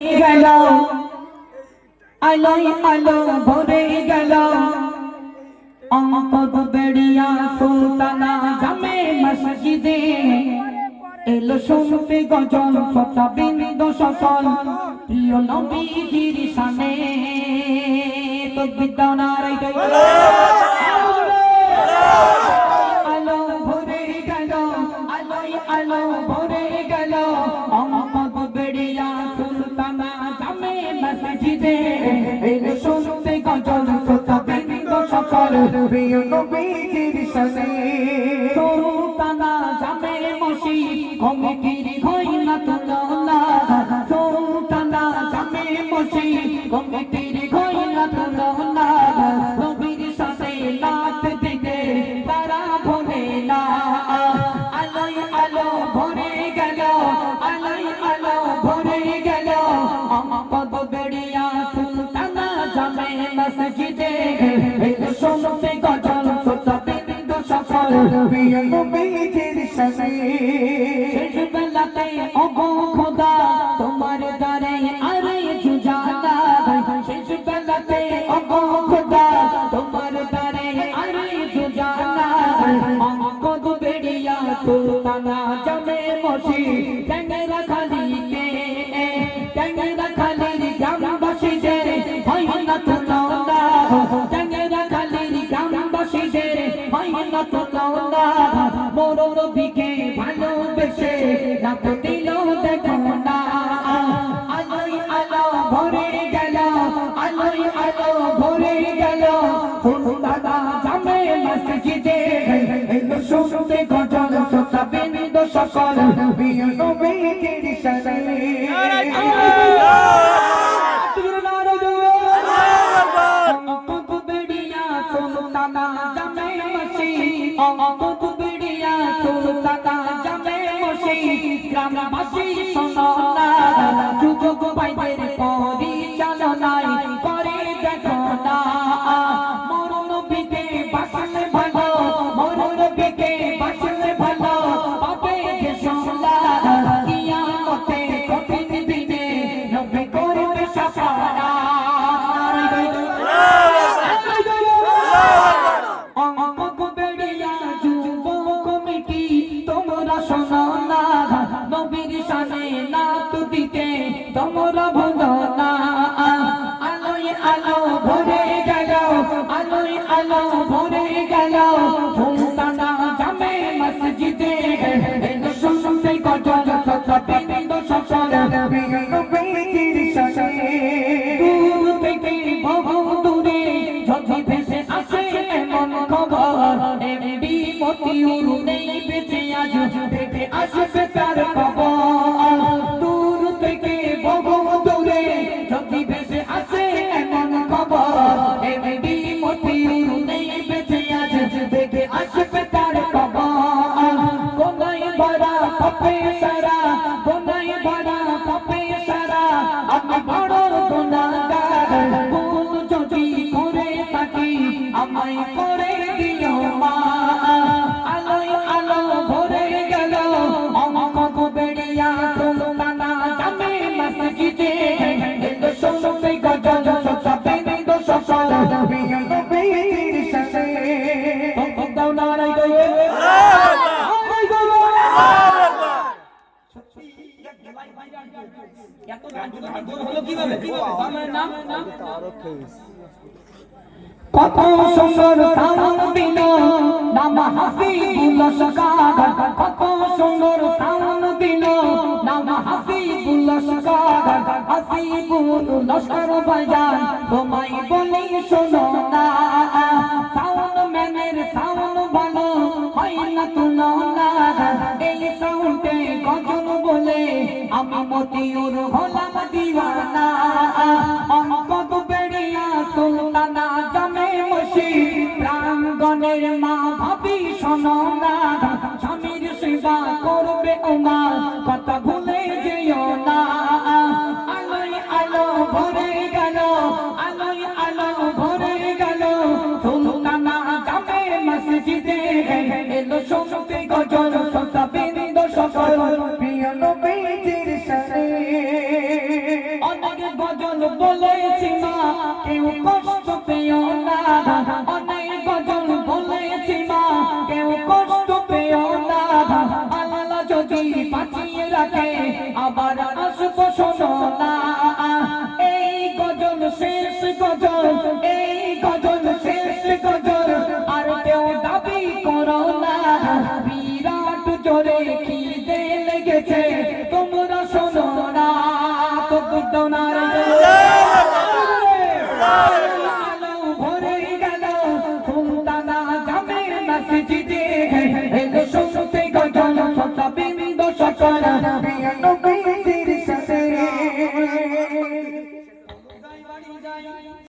গেল আলোয় আলো ভরে গেল অঙ্কদ বেড়িয়া সুলতানা জামে মসজিদে এলো শুনতে গজল শতাবিন্দু সকল প্রিয় নবীজির শানে তাকবীর দাও নারে আলো ভরে গেল আলোয় আলো ভরে গেল অঙ্কদ বেড়িয়া সুলতানা জামে মসজিদে এলো শুনতে গজল শতাবিন্দু সকল প্রিয় নবীজির শানে সুলতানা জামে মসজিদ কমিটির ঘইনা তুলনা সুলতানা জামে মসজিদ কমিটির ঘইনা তুলনা নবীর সাথে লাত দিতে তারা ভোলে না আলোয় আলো ভরে গেল আলোয় আলো ভরে গেল অঙ্কদ বেড়িয়া সুলতানা জামে মসজিদে এলো শুনতে গজল শতাবিন্দু সকল প্রিয় নবীজির শানে শেষ বেলাতে ওগো খোদা তোমার দ্বারে আরে জুজানা শেষ বেলাতে ওগো খোদা তোমার দ্বারে আরে জুজানা অঙ্কদ বেড়িয়া সুলতানা জামে মসজিদ ট্যাংরা খালিতে ট্যাংরা খালির গ্রামবাসীদের হয় না তুলনা ট্যাংরা খালির গ্রামবাসীদের হয় না তুলনা মোর নবীকে ভালোবেসে রাত দিল দেখো না আলোয় আলো ভরে গেল আলোয় আলো ভরে গেল সুলতানা জামে মসজিদে এলো শুনতে গজল শতাবিন্দু সকল প্রিয় নবীজির শানে অঙ্কদ বেড়িয়া সুলতানা জামে মসজিদ অঙ্কদ বেড়িয়া সুলতানা জামে মসজিদ গ্রামবাসী শোনো না যুবক ভাইদের পরিচালনায় করে দেখো না মোর নবীকে বাসলে ভালো মোর নবীকে বাসলে ভালো পাবে যে সোলা কিয়ামতে কঠিন দিনে নবী করবে সাফারা অঙ্কদ বেড়িয়া যুবক কমিটি তোমরা শোনো না নবীর শানে নাত দিতে তোমরা ভুলো না আলোয় আলো ভরে গেল আলোয় আলো ভরে গেল সুলতানা জামে মসজিদে এলো শুনতে গজল শতাবিন্দু সকল প্রিয় নবীজির শানে দূর থেকে বহু দূরে যদি ভেসে আসে এমন খবর এমডি মতিউর নেই বেঁচে আজ দেখে আসবে তার খবর দূর থেকে বহু দূরে যদি ভেসে আসে এমন খবর এমডি মতিউর নেই বেঁচে আজ দেখে আসবে তার খবর কোনায় ভরা পাপে সারা কোনায় ভরা পাপে সারা আমি বড় গুনাহগার ভুল যদি করে থাকি আমায় করে দিও মা আলোয় আলো ভরে গেল অঙ্কদ বেড়িয়া সুলতানা জামে মসজিদে এলো শুনতে গজল শতাবিন্দু সকল প্রিয় নবীজির শানে দাও নারাই দইয়ে এত গান হলো কিভাবে আমার নাম কত সুন্দর সাউন্ড দিল নাম হাসিবুল লস্কর কত সুন্দর সাউন্ড দিল নাম হাসিবুল লস্কর হাসিবুল লস্কর বাজান তোমায় বলি শোনো না সাউন্ড ম্যানের সাউন্ড ভালো হয় না তুলনা এই সাউন্ডে গজল বলে আমি মতিউর হলাম দিওয়ানা অঙ্কদ বেড়িয়া সুলতানা জামে মসজিদ প্রাঙ্গণের মা ভাবি শোনো না স্বামীর সেবা করবে ওমা কথা ভুলে যেও না আলোয় আলো ভরে গেল আলোয় আলো ভরে গেল সুলতানা জামে মসজিদে এলো শুনতে গজল শতাবিন্দু সকল প্রিয় নবীজির শানে অনেক গজল বলেছি মা কেউ কষ্ট পেও না অনেক গজল বলেছি মা কেউ কষ্ট পেও না আল্লাহ যদি বাঁচিয়ে রাখে আবার আসবো শোনো না এই গজল শেষ গজল এই গজল শেষ গজল আর কেউ দাবি করো না বিরাট জোরে খিদে লেগেছে